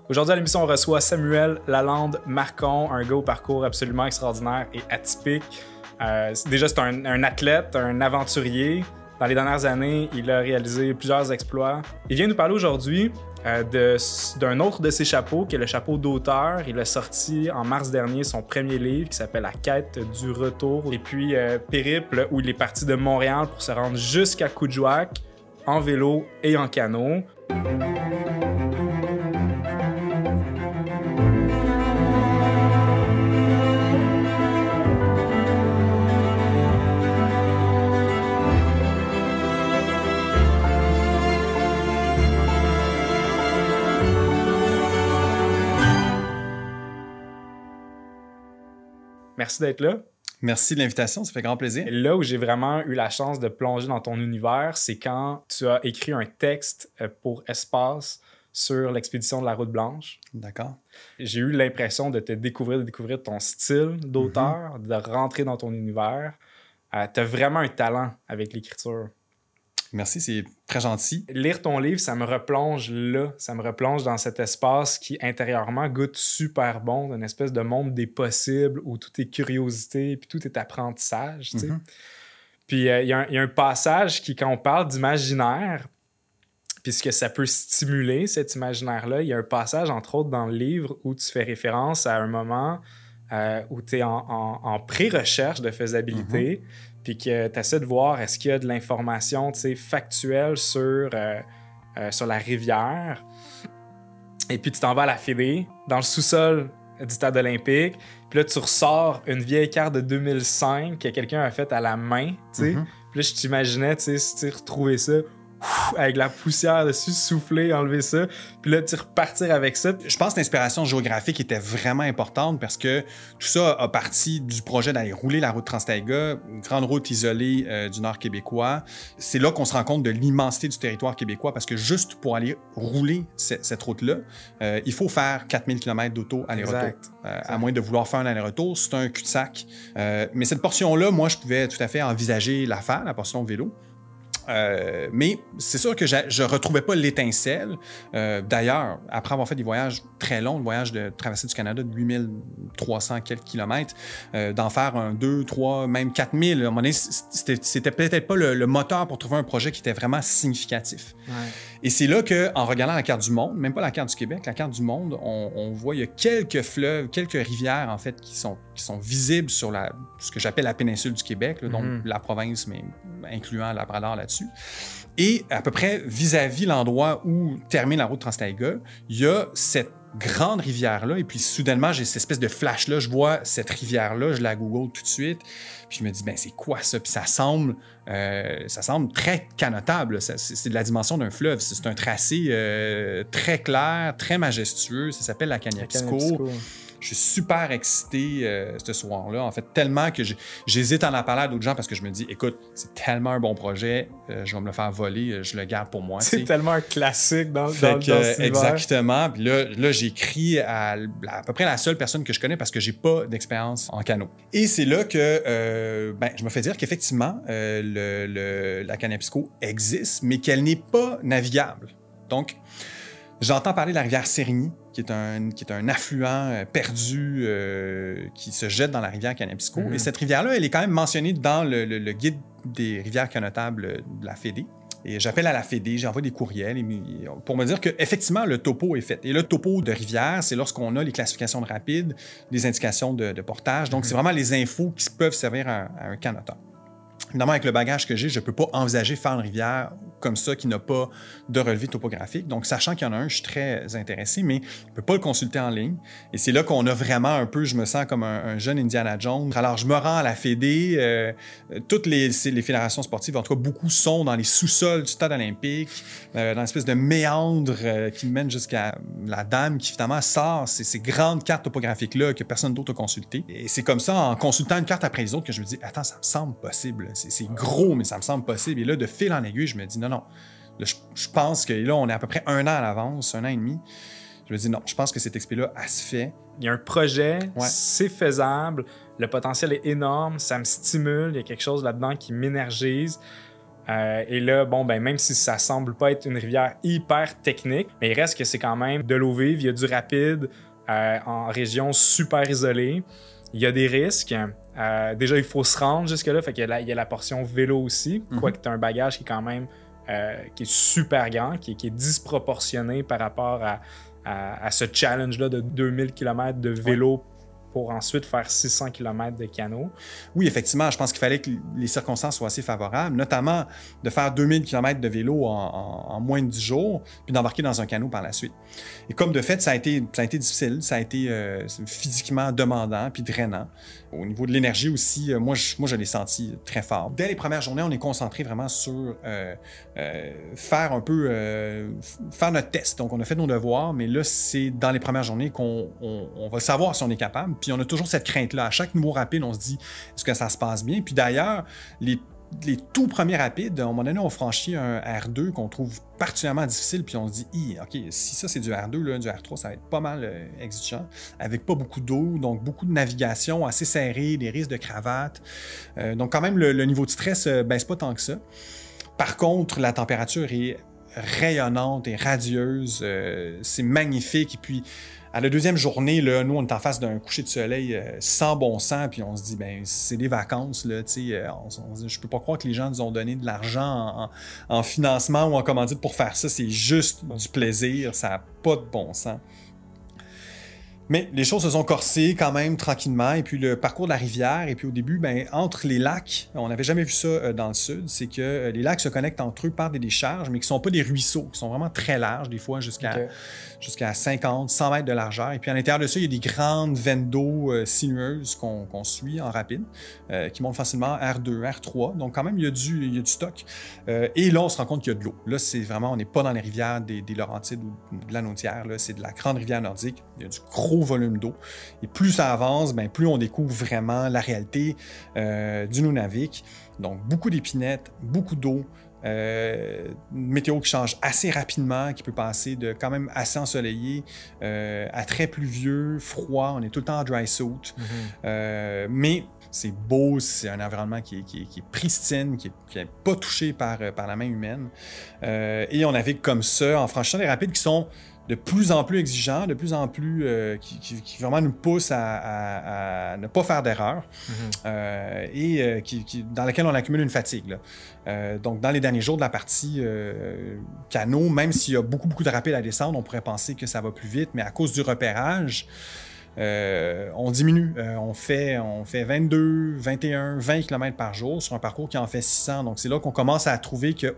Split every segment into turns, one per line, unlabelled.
Aujourd'hui à l'émission, on reçoit Samuel Lalande-Marcon, un gars au parcours absolument extraordinaire et atypique. Déjà, c'est un athlète, un aventurier. Dans les dernières années, il a réalisé plusieurs exploits. Il vient nous parler aujourd'hui d'un autre de ses chapeaux, qui est le chapeau d'auteur. Il a sorti en mars dernier son premier livre qui s'appelle La quête du retour. Et puis, périple où il est parti de Montréal pour se rendre jusqu'à Coudjouac en vélo et en canot. Merci d'être là.
Merci de l'invitation, ça fait grand plaisir.
Là où j'ai vraiment eu la chance de plonger dans ton univers, c'est quand tu as écrit un texte pour Espace sur l'expédition de la Route Blanche.
D'accord.
J'ai eu l'impression de te découvrir, de découvrir ton style d'auteur, de rentrer dans ton univers. Tu as vraiment un talent avec l'écriture.
Merci, c'est très gentil.
Lire ton livre, ça me replonge là. Ça me replonge dans cet espace qui, intérieurement, goûte super bon, une espèce de monde des possibles où tout est curiosité puis tout est apprentissage. Tu sais. Puis il y a un passage qui, quand on parle d'imaginaire, puis ce que ça peut stimuler, cet imaginaire-là, il y a un passage, entre autres, dans le livre où tu fais référence à un moment où tu es en pré-recherche de faisabilité. Puis que tu essaies de voir est-ce qu'il y a de l'information factuelle sur la rivière. Et puis tu t'en vas à la Fédé, dans le sous-sol du stade olympique. Puis là, tu ressors une vieille carte de 2005 que quelqu'un a faite à la main. Puis là, je t'imaginais retrouver ça avec la poussière dessus, souffler, enlever ça, puis là, tu repartir avec ça.
Je pense que l'inspiration géographique était vraiment importante parce que tout ça a parti du projet d'aller rouler la route Trans-Taïga, une grande route isolée du nord québécois. C'est là qu'on se rend compte de l'immensité du territoire québécois parce que juste pour aller rouler cette route-là, il faut faire 4000 km d'auto aller-retour. À moins de vouloir faire un aller-retour, c'est un cul-de-sac. Mais cette portion-là, moi, je pouvais tout à fait envisager la faire, la portion vélo. Mais c'est sûr que je retrouvais pas l'étincelle. D'ailleurs, après avoir fait des voyages très longs, le voyage de traversée du Canada de 8300 quelques kilomètres, d'en faire un 2, 3, même 4000, à un moment donné, c'était peut-être pas le moteur pour trouver un projet qui était vraiment significatif. Ouais. Et c'est là qu'en regardant la carte du monde, même pas la carte du Québec, la carte du monde, on voit il y a quelques fleuves, quelques rivières en fait qui sont visibles sur ce que j'appelle la péninsule du Québec, là, donc la province, mais incluant Labrador là-dessus. Et à peu près vis-à-vis l'endroit où termine la route Trans-Taïga, il y a cette grande rivière-là, et puis soudainement, j'ai cette espèce de flash-là, je vois cette rivière-là, je la google tout de suite, puis je me dis, ben c'est quoi ça? Puis ça semble très canotable, c'est de la dimension d'un fleuve, c'est un tracé très clair, très majestueux, ça s'appelle la Kaniapishko. Je suis super excité ce soir-là, en fait, tellement que j'hésite à en parler à d'autres gens parce que je me dis, écoute, c'est tellement un bon projet, je vais me le faire voler, je le garde pour moi.
C'est tellement un classique dans ce
exactement. Puis là j'écris à peu près la seule personne que je connais parce que j'ai pas d'expérience en canot. Et c'est là que je me fais dire qu'effectivement, la Kaniapishko existe, mais qu'elle n'est pas navigable. Donc, j'entends parler de la rivière Sérigny, qui est un affluent perdu qui se jette dans la rivière Kaniapishko. Et cette rivière-là, elle est quand même mentionnée dans le guide des rivières connotables de la Fédé. Et j'appelle à la Fédé, j'envoie des courriels pour me dire qu'effectivement, le topo est fait. Et le topo de rivière, c'est lorsqu'on a les classifications de rapide, les indications de portage. Donc, c'est vraiment les infos qui peuvent servir à un canoteur. Évidemment, avec le bagage que j'ai, je ne peux pas envisager faire une rivière comme ça qui n'a pas de relevé topographique. Donc, sachant qu'il y en a un, je suis très intéressé, mais je ne peux pas le consulter en ligne. Et c'est là qu'on a vraiment un peu, je me sens comme un jeune Indiana Jones. Alors, je me rends à la Fédé. Toutes les fédérations sportives, en tout cas, beaucoup sont dans les sous-sols du stade olympique, dans une espèce de méandre qui mène jusqu'à la dame qui, finalement, sort ces grandes cartes topographiques-là que personne d'autre a consultées. Et c'est comme ça, en consultant une carte après les autres, que je me dis, attends, ça me semble possible. C'est gros, mais ça me semble possible. Et là, de fil en aiguille, je me dis, non. Là, je pense que là, on est à peu près 1 an à l'avance, 1 an et demi. Je me dis, non, je pense que cet expé-là, elle se fait.
Il y a un projet, c'est faisable, le potentiel est énorme, ça me stimule, il y a quelque chose là-dedans qui m'énergise. Et là, bon, ben, même si ça semble pas être une rivière hyper technique, mais il reste que c'est quand même de l'eau vive, il y a du rapide en région super isolée. Il y a des risques. Déjà, il faut se rendre jusque-là, fait qu'il y a la portion vélo aussi, quoique tu as un bagage qui est quand même qui est super grand, qui est disproportionné par rapport à ce challenge-là de 2000 km de vélo pour ensuite faire 600 km de canot.
Oui, effectivement, je pense qu'il fallait que les circonstances soient assez favorables, notamment de faire 2000 km de vélo en moins de 10 jours, puis d'embarquer dans un canot par la suite. Et comme de fait, ça a été difficile, ça a été physiquement demandant, puis drainant. Au niveau de l'énergie aussi, moi, je l'ai senti très fort. Dès les premières journées, on est concentré vraiment sur faire notre test. Donc, on a fait nos devoirs, mais là, c'est dans les premières journées qu'on va savoir si on est capable. Puis on a toujours cette crainte-là. À chaque nouveau rapide, on se dit, est-ce que ça se passe bien? Puis d'ailleurs, les tout premiers rapides, à un moment donné, on franchit un R2 qu'on trouve particulièrement difficile, puis on se dit, OK, si ça c'est du R2, là, du R3, ça va être pas mal exigeant, avec pas beaucoup d'eau, donc beaucoup de navigation assez serrée, des risques de cravate. Donc quand même, le niveau de stress baisse pas tant que ça. Par contre, la température est rayonnante et radieuse, c'est magnifique, et puis à la deuxième journée, là, nous, on est en face d'un coucher de soleil sans bon sens, puis on se dit, ben c'est des vacances, là, tu sais, je peux pas croire que les gens nous ont donné de l'argent en financement ou en commandite pour faire ça, c'est juste du plaisir, ça n'a pas de bon sens. Mais les choses se sont corsées quand même tranquillement. Et puis le parcours de la rivière, et puis au début, ben, entre les lacs, on n'avait jamais vu ça dans le sud, c'est que les lacs se connectent entre eux par des décharges, mais qui ne sont pas des ruisseaux, qui sont vraiment très larges, des fois jusqu'à 50, 100 mètres de largeur. Et puis à l'intérieur de ça, il y a des grandes veines d'eau sinueuses qu'on suit en rapide, qui montent facilement R2, R3. Donc quand même, il y a du stock. Et là, on se rend compte qu'il y a de l'eau. Là, c'est vraiment, on n'est pas dans les rivières des Laurentides ou de la Nautière, c'est de la grande rivière nordique. Il y a du gros volume d'eau. Et plus ça avance, ben, plus on découvre vraiment la réalité du Nunavik. Donc, beaucoup d'épinettes, beaucoup d'eau, une météo qui change assez rapidement, qui peut passer de quand même assez ensoleillé à très pluvieux, froid. On est tout le temps en dry suit. Mais c'est beau, c'est un environnement qui est pristine, qui n'est pas touché par la main humaine. Et on navigue comme ça en franchissant des rapides qui sont de plus en plus exigeants, de plus en plus qui vraiment nous poussent à ne pas faire d'erreur et dans laquelle on accumule une fatigue. Là. Donc, dans les derniers jours de la partie canot, même s'il y a beaucoup de rapides à descendre, on pourrait penser que ça va plus vite, mais à cause du repérage, on diminue. On fait 22, 21, 20 km par jour sur un parcours qui en fait 600. Donc, c'est là qu'on commence à trouver que,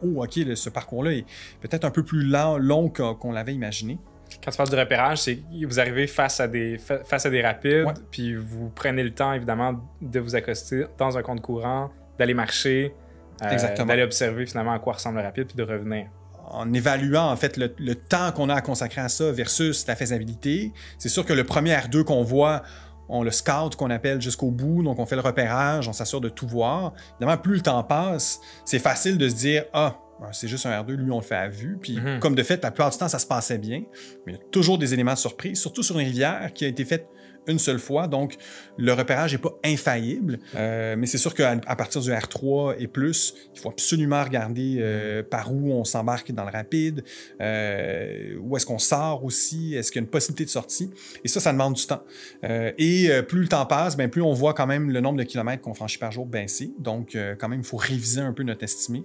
ce parcours-là est peut-être un peu plus long qu'on l'avait imaginé.
Quand tu parles du repérage, c'est que vous arrivez face à des rapides, puis vous prenez le temps, évidemment, de vous accoster dans un compte courant, d'aller marcher, d'aller observer finalement à quoi ressemble le rapide, puis de revenir.
En évaluant en fait le temps qu'on a à consacrer à ça versus la faisabilité, c'est sûr que le premier R2 qu'on voit, on le scout qu'on appelle jusqu'au bout, donc on fait le repérage, on s'assure de tout voir. Évidemment, plus le temps passe, c'est facile de se dire « Ah, c'est juste un R2, lui on le fait à vue ». Puis comme de fait, la plupart du temps, ça se passait bien, mais il y a toujours des éléments de surprise, surtout sur une rivière qui a été faite une seule fois, donc le repérage n'est pas infaillible, mais c'est sûr qu'à partir du R3 et plus, il faut absolument regarder par où on s'embarque dans le rapide, où est-ce qu'on sort aussi, est-ce qu'il y a une possibilité de sortie, et ça demande du temps. Et plus le temps passe, plus on voit quand même le nombre de kilomètres qu'on franchit par jour baisser, donc quand même il faut réviser un peu notre estimé.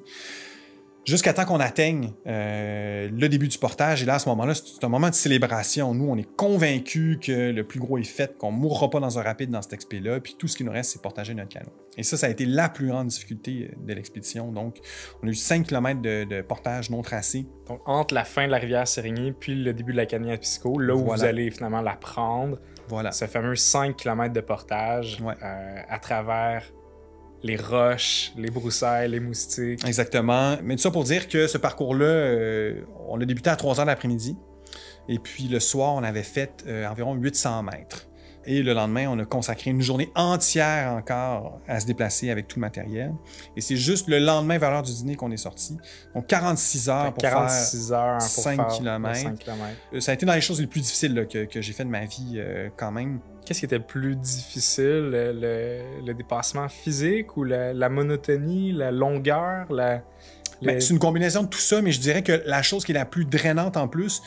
Jusqu'à temps qu'on atteigne le début du portage. Et là, à ce moment-là, c'est un moment de célébration. Nous, on est convaincus que le plus gros est fait, qu'on ne mourra pas dans un rapide dans cet expé-là. Puis tout ce qui nous reste, c'est portager notre canot. Et ça a été la plus grande difficulté de l'expédition. Donc, on a eu 5 km de portage non tracé.
Donc, entre la fin de la rivière Sérigny puis le début de la Kaniapisico, là où vous allez finalement la prendre, ce fameux 5 km de portage à travers les roches, les broussailles, les moustiques.
Exactement. Mais tout ça pour dire que ce parcours-là, on l'a débuté à 3 h de l'après-midi. Et puis le soir, on avait fait environ 800 mètres. Et le lendemain, on a consacré une journée entière encore à se déplacer avec tout le matériel. Et c'est juste le lendemain, vers l'heure du dîner, qu'on est sorti. Donc 46 heures pour faire 5 km. Ça a été dans les choses les plus difficiles là, que j'ai fait de ma vie quand même.
Qu'est-ce qui était le plus difficile? Le dépassement physique ou la monotonie, la longueur?
C'est une combinaison de tout ça, mais je dirais que la chose qui est la plus drainante en plus,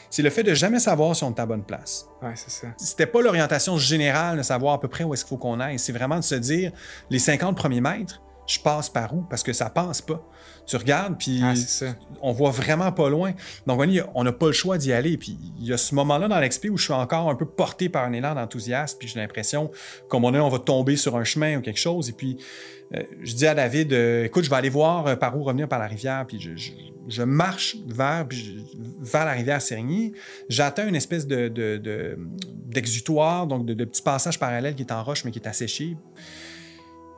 c'est le fait de jamais savoir si on est à la bonne place.
Ouais, c'est ça.
C'était pas l'orientation générale de savoir à peu près où est-ce qu'il faut qu'on aille. C'est vraiment de se dire, les 50 premiers mètres, je passe par où? Parce que ça passe pas. Tu regardes, puis on voit vraiment pas loin. Donc, on n'a pas le choix d'y aller. Puis il y a ce moment-là dans l'expé où je suis encore un peu porté par un élan d'enthousiasme, puis j'ai l'impression comme on va tomber sur un chemin ou quelque chose. Et puis, je dis à David, écoute, je vais aller voir par où revenir par la rivière. Puis je marche vers la rivière Sérigny. J'atteins une espèce d'exutoire, donc de petit passage parallèle qui est en roche, mais qui est asséché.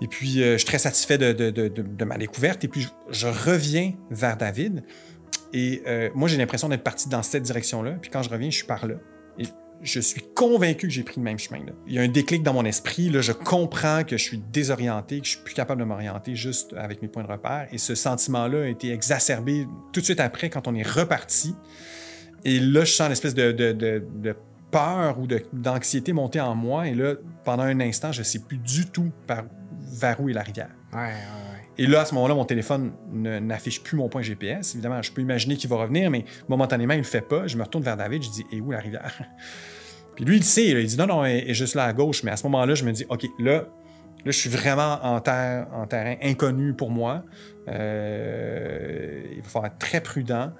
Et puis, je suis très satisfait de ma découverte. Et puis, je reviens vers David. Et moi, j'ai l'impression d'être parti dans cette direction-là. Puis quand je reviens, je suis par là. Et je suis convaincu que j'ai pris le même chemin. Là. Il y a un déclic dans mon esprit. Là, je comprends que je suis désorienté, que je suis plus capable de m'orienter juste avec mes points de repère. Et ce sentiment-là a été exacerbé tout de suite après, quand on est reparti. Et là, je sens l'espèce de peur ou d'anxiété monter en moi. Et là, pendant un instant, je ne sais plus du tout vers où est la rivière.
Ouais.
Et là, à ce moment-là, mon téléphone n'affiche plus mon point GPS. Évidemment, je peux imaginer qu'il va revenir, mais momentanément, il ne le fait pas. Je me retourne vers David, je dis « Et où la rivière? » Puis lui, il sait. Là, il dit « Non, elle est juste là à gauche. » Mais à ce moment-là, je me dis « OK, là, je suis vraiment en terrain inconnu pour moi. Il va falloir être très prudent. »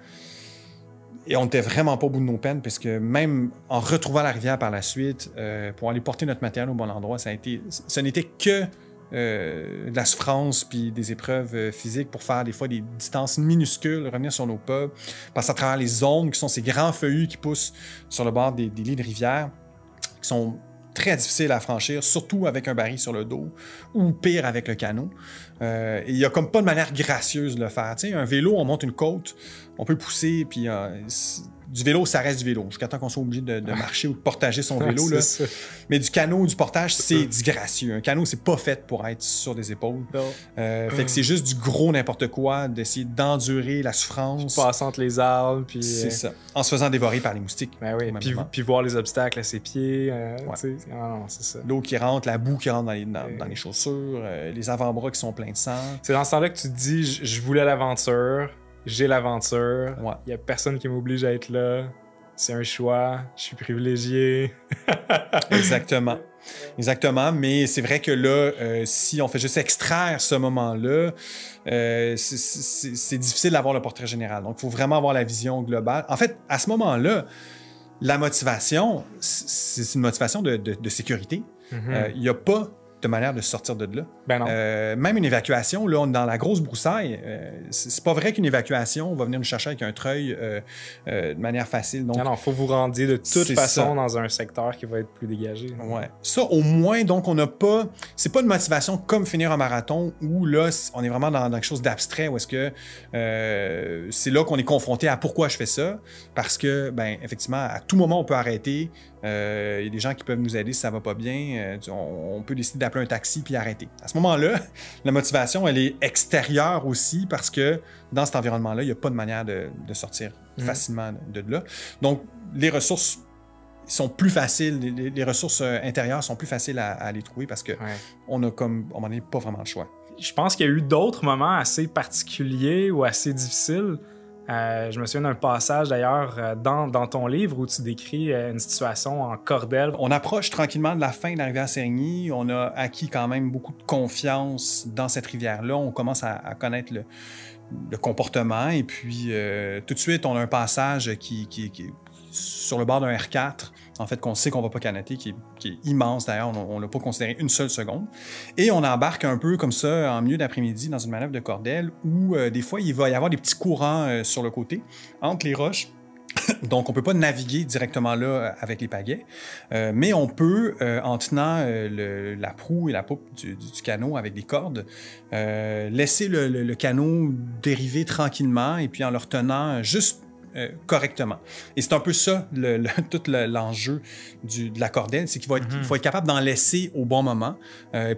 Et on n'était vraiment pas au bout de nos peines, parce que même en retrouvant la rivière par la suite, pour aller porter notre matériel au bon endroit, ce n'était que de la souffrance puis des épreuves physiques pour faire des fois des distances minuscules, revenir sur nos pas, passer à travers les zones qui sont ces grands feuillus qui poussent sur le bord des lits de rivière, qui sont très difficiles à franchir, surtout avec un baril sur le dos, ou pire avec le canot. Il n'y a comme pas de manière gracieuse de le faire. Tu sais, un vélo, on monte une côte, on peut pousser, puis du vélo, ça reste du vélo. Jusqu'à temps qu'on soit obligé de marcher ou de portager son vélo. Là. Mais du canot ou du portage, c'est disgracieux. Un canot, c'est pas fait pour être sur des épaules. Fait que c'est juste du gros n'importe quoi, d'essayer d'endurer la souffrance.
Passer entre les arbres, puis...
C'est ça. En se faisant dévorer par les moustiques.
Ben oui, puis voir les obstacles à ses pieds. C'est ça.
L'eau qui rentre, la boue qui rentre dans les chaussures, les avant-bras qui sont pleins de sang.
C'est dans ce temps-là que tu te dis, je voulais l'aventure. J'ai l'aventure.
Ouais.
Il n'y a personne qui m'oblige à être là. C'est un choix. Je suis privilégié.
Exactement. Exactement. Mais c'est vrai que là, si on fait juste extraire ce moment-là, c'est difficile d'avoir le portrait général. Donc, il faut vraiment avoir la vision globale. En fait, à ce moment-là, la motivation, c'est une motivation de sécurité. Il n'y a pas de manière de sortir de là.
Ben non.
Même une évacuation, là, on est dans la grosse broussaille. C'est pas vrai qu'une évacuation va venir nous chercher avec un treuil de manière facile. Donc,
non, il faut vous rendiez de toute façon dans un secteur qui va être plus dégagé.
Ouais. Ça, au moins, donc, on n'a pas... C'est pas une motivation comme finir un marathon où, là, on est vraiment dans quelque chose d'abstrait, où est-ce que c'est là qu'on est confronté à pourquoi je fais ça. Parce que, ben, effectivement, à tout moment, on peut arrêter. Il y a des gens qui peuvent nous aider si ça va pas bien. On peut décider d'appeler un taxi puis arrêter. À ce moment-là, la motivation, elle est extérieure aussi parce que dans cet environnement-là, il n'y a pas de manière de sortir facilement de là. Donc, les ressources sont plus faciles, les ressources intérieures sont plus faciles à les trouver parce qu'on a comme, à un moment donné, pas vraiment le choix.
Je pense qu'il y a eu d'autres moments assez particuliers ou assez difficiles. Je me souviens d'un passage d'ailleurs dans ton livre où tu décris une situation en cordelle.
On approche tranquillement de la fin de la rivière Sérigny. On a acquis quand même beaucoup de confiance dans cette rivière-là. On commence à connaître le comportement et puis tout de suite, on a un passage qui est sur le bord d'un R4, en fait, qu'on sait qu'on ne va pas canoter, qui est immense d'ailleurs, on ne l'a pas considéré une seule seconde. Et on embarque un peu comme ça en milieu d'après-midi dans une manœuvre de cordelle où des fois, il va y avoir des petits courants sur le côté, entre les roches. Donc, on ne peut pas naviguer directement là avec les pagaies, mais on peut, en tenant la proue et la poupe du canot avec des cordes, laisser le canot dériver tranquillement et puis en le retenant juste correctement. Et c'est un peu ça, tout l'enjeu de la cordelle, c'est qu'il faut être capable d'en laisser au bon moment.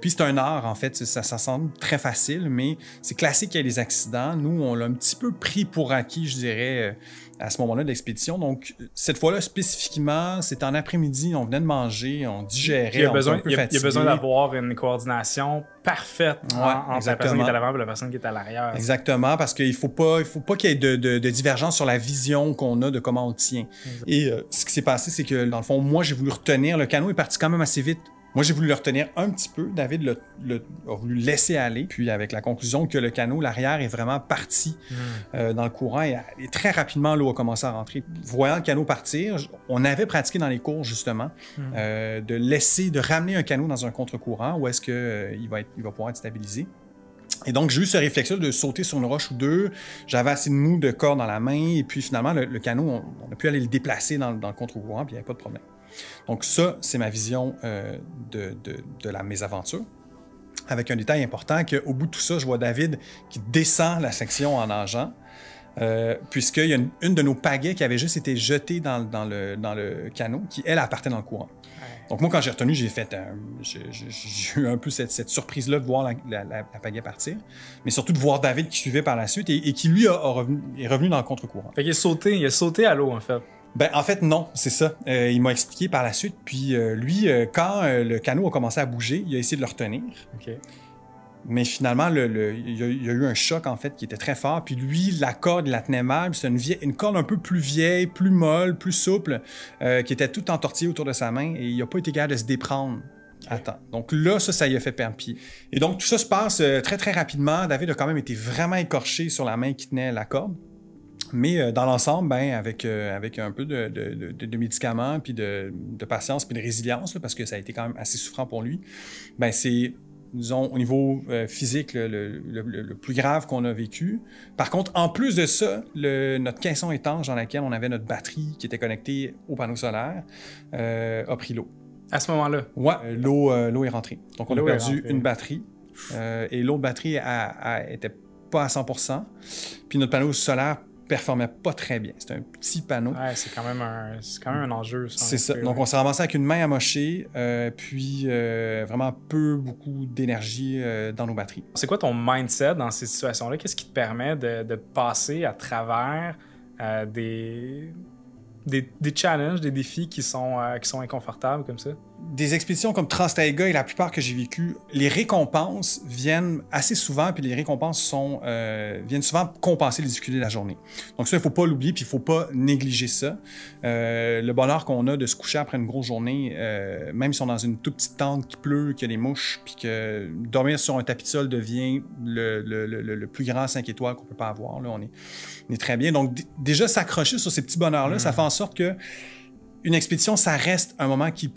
Puis c'est un art, en fait, ça semble très facile, mais c'est classique qu'il y ait des accidents. Nous, on l'a un petit peu pris pour acquis, je dirais, à ce moment-là de l'expédition. Donc, cette fois-là, spécifiquement, c'était en après-midi, on venait de manger, on digérait,
il y a besoin d'avoir une coordination parfaite entre la personne qui est à l'avant et la personne qui est à l'arrière.
Exactement, parce qu'il ne faut pas qu'il y ait de divergence sur la vision qu'on a de comment on tient. Et ce qui s'est passé, c'est que, dans le fond, moi, j'ai voulu retenir. Le canot est parti quand même assez vite. Moi, j'ai voulu le retenir un petit peu. David a voulu laisser aller. Puis, avec la conclusion que le canot, l'arrière, est vraiment parti dans le courant. Et très rapidement, l'eau a commencé à rentrer. Voyant le canot partir, on avait pratiqué dans les cours, justement, de ramener un canot dans un contre-courant où est-ce qu'il va pouvoir être stabilisé. Et donc, j'ai eu ce réflexe-là de sauter sur une roche ou deux. J'avais assez de mou de corde dans la main. Et puis, finalement, le canot, on a pu aller le déplacer dans le contre-courant, puis il n'y avait pas de problème. Donc ça, c'est ma vision de la mésaventure. Avec un détail important qu'au bout de tout ça, je vois David qui descend la section en nageant, puisqu'il y a une de nos pagaies qui avait juste été jetée dans le canot, qui, elle, partait dans le courant. Donc moi, quand j'ai retenu, j'ai eu un peu cette surprise-là de voir la pagaie partir, mais surtout de voir David qui suivait par la suite et qui, lui, est revenu dans le contre-courant.
Fait qu'il il a sauté à l'eau, en fait.
Ben, en fait, non, c'est ça. Il m'a expliqué par la suite. Puis lui, quand le canot a commencé à bouger, il a essayé de le retenir.
Okay.
Mais finalement, il y a eu un choc, en fait, qui était très fort. Puis lui, la corde, il la tenait mal. C'est une corde un peu plus vieille, plus molle, plus souple, qui était tout entortillée autour de sa main. Et il n'a pas été capable de se déprendre. Okay. Attends. Donc là, ça y a fait perdre pied. Et donc, tout ça se passe très, très rapidement. David a quand même été vraiment écorché sur la main qui tenait la corde. Mais dans l'ensemble, ben, avec un peu de médicaments, puis de patience, puis de résilience, là, parce que ça a été quand même assez souffrant pour lui, ben, c'est, disons, au niveau physique, le plus grave qu'on a vécu. Par contre, en plus de ça, notre caisson étanche dans laquelle on avait notre batterie qui était connectée au panneau solaire a pris l'eau.
À ce moment-là?
Ouais, l'eau est rentrée. Donc, on a perdu une batterie. Et l'autre batterie était pas à 100%. Puis notre panneau solaire performait pas très bien. C'était un petit panneau.
Ouais, c'est quand même un enjeu.
C'est ça. Donc, on s'est ramassé avec une main amochée, puis vraiment beaucoup d'énergie dans nos batteries.
C'est quoi ton mindset dans ces situations-là? Qu'est-ce qui te permet de passer à travers des challenges, des défis qui sont inconfortables comme ça?
Des expéditions comme Trans-Taïga et la plupart que j'ai vécues, les récompenses viennent assez souvent, puis les récompenses viennent souvent compenser les difficultés de la journée. Donc ça, il ne faut pas l'oublier, puis il ne faut pas négliger ça. Le bonheur qu'on a de se coucher après une grosse journée, même si on est dans une toute petite tente qui pleut, qu'il y a des mouches, puis que dormir sur un tapis de sol devient le plus grand 5 étoiles qu'on ne peut pas avoir. Là, on est très bien. Donc déjà, s'accrocher sur ces petits bonheurs-là, ça fait en sorte que une expédition, ça reste un moment qui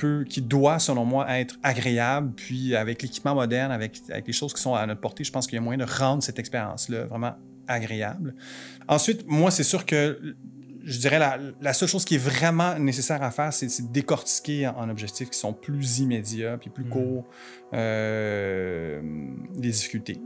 doit, selon moi, être agréable. Puis avec l'équipement moderne, avec les choses qui sont à notre portée, je pense qu'il y a moyen de rendre cette expérience-là vraiment agréable. Ensuite, moi, c'est sûr que je dirais la seule chose qui est vraiment nécessaire à faire, c'est de décortiquer en objectifs qui sont plus immédiats puis plus courts les difficultés.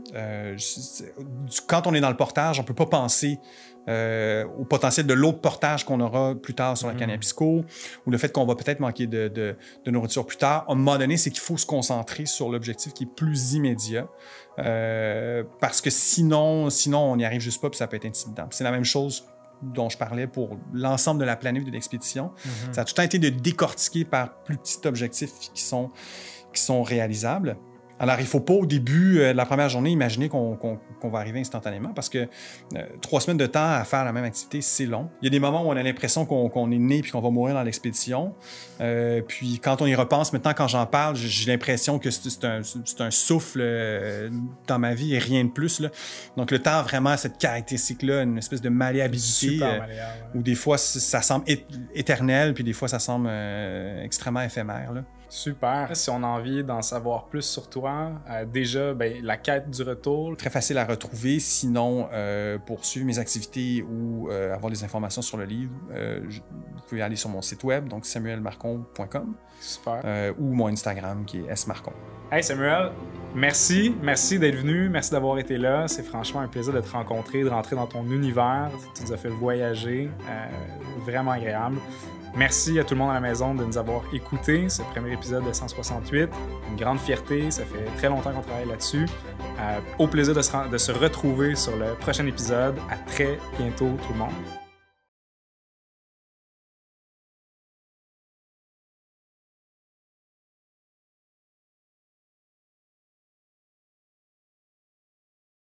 Quand on est dans le portage, on ne peut pas penser au potentiel de l'autre portage qu'on aura plus tard sur la Kanapisco ou le fait qu'on va peut-être manquer de nourriture plus tard. À un moment donné, c'est qu'il faut se concentrer sur l'objectif qui est plus immédiat parce que sinon, on n'y arrive juste pas puis ça peut être intimidant. C'est la même chose dont je parlais pour l'ensemble de la planète de l'expédition. Ça a tout le temps été de décortiquer par plus petits objectifs qui sont réalisables. Alors, il ne faut pas, au début de la première journée, imaginer qu'on va arriver instantanément parce que 3 semaines de temps à faire la même activité, c'est long. Il y a des moments où on a l'impression qu'on est né puis qu'on va mourir dans l'expédition. Puis quand on y repense, maintenant, quand j'en parle, j'ai l'impression que c'est un souffle dans ma vie et rien de plus. Là. Donc, le temps a vraiment cette caractéristique-là, une espèce de malléabilité où des fois, ça semble éternel puis des fois, ça semble extrêmement éphémère. Là.
Super. Si on a envie d'en savoir plus sur toi, déjà, la quête du retour.
Très facile à retrouver. Sinon, pour suivre mes activités ou avoir des informations sur le livre, vous pouvez aller sur mon site web, donc samuelmarcon.com.
Super.
Ou mon Instagram qui est smarcon.
Hey Samuel, merci d'être venu, merci d'avoir été là. C'est franchement un plaisir de te rencontrer, de rentrer dans ton univers. Tu nous as fait voyager, vraiment agréable. Merci à tout le monde à la maison de nous avoir écoutés, ce premier épisode de 168. Une grande fierté, ça fait très longtemps qu'on travaille là-dessus. Au plaisir de se retrouver sur le prochain épisode. À très bientôt tout le monde.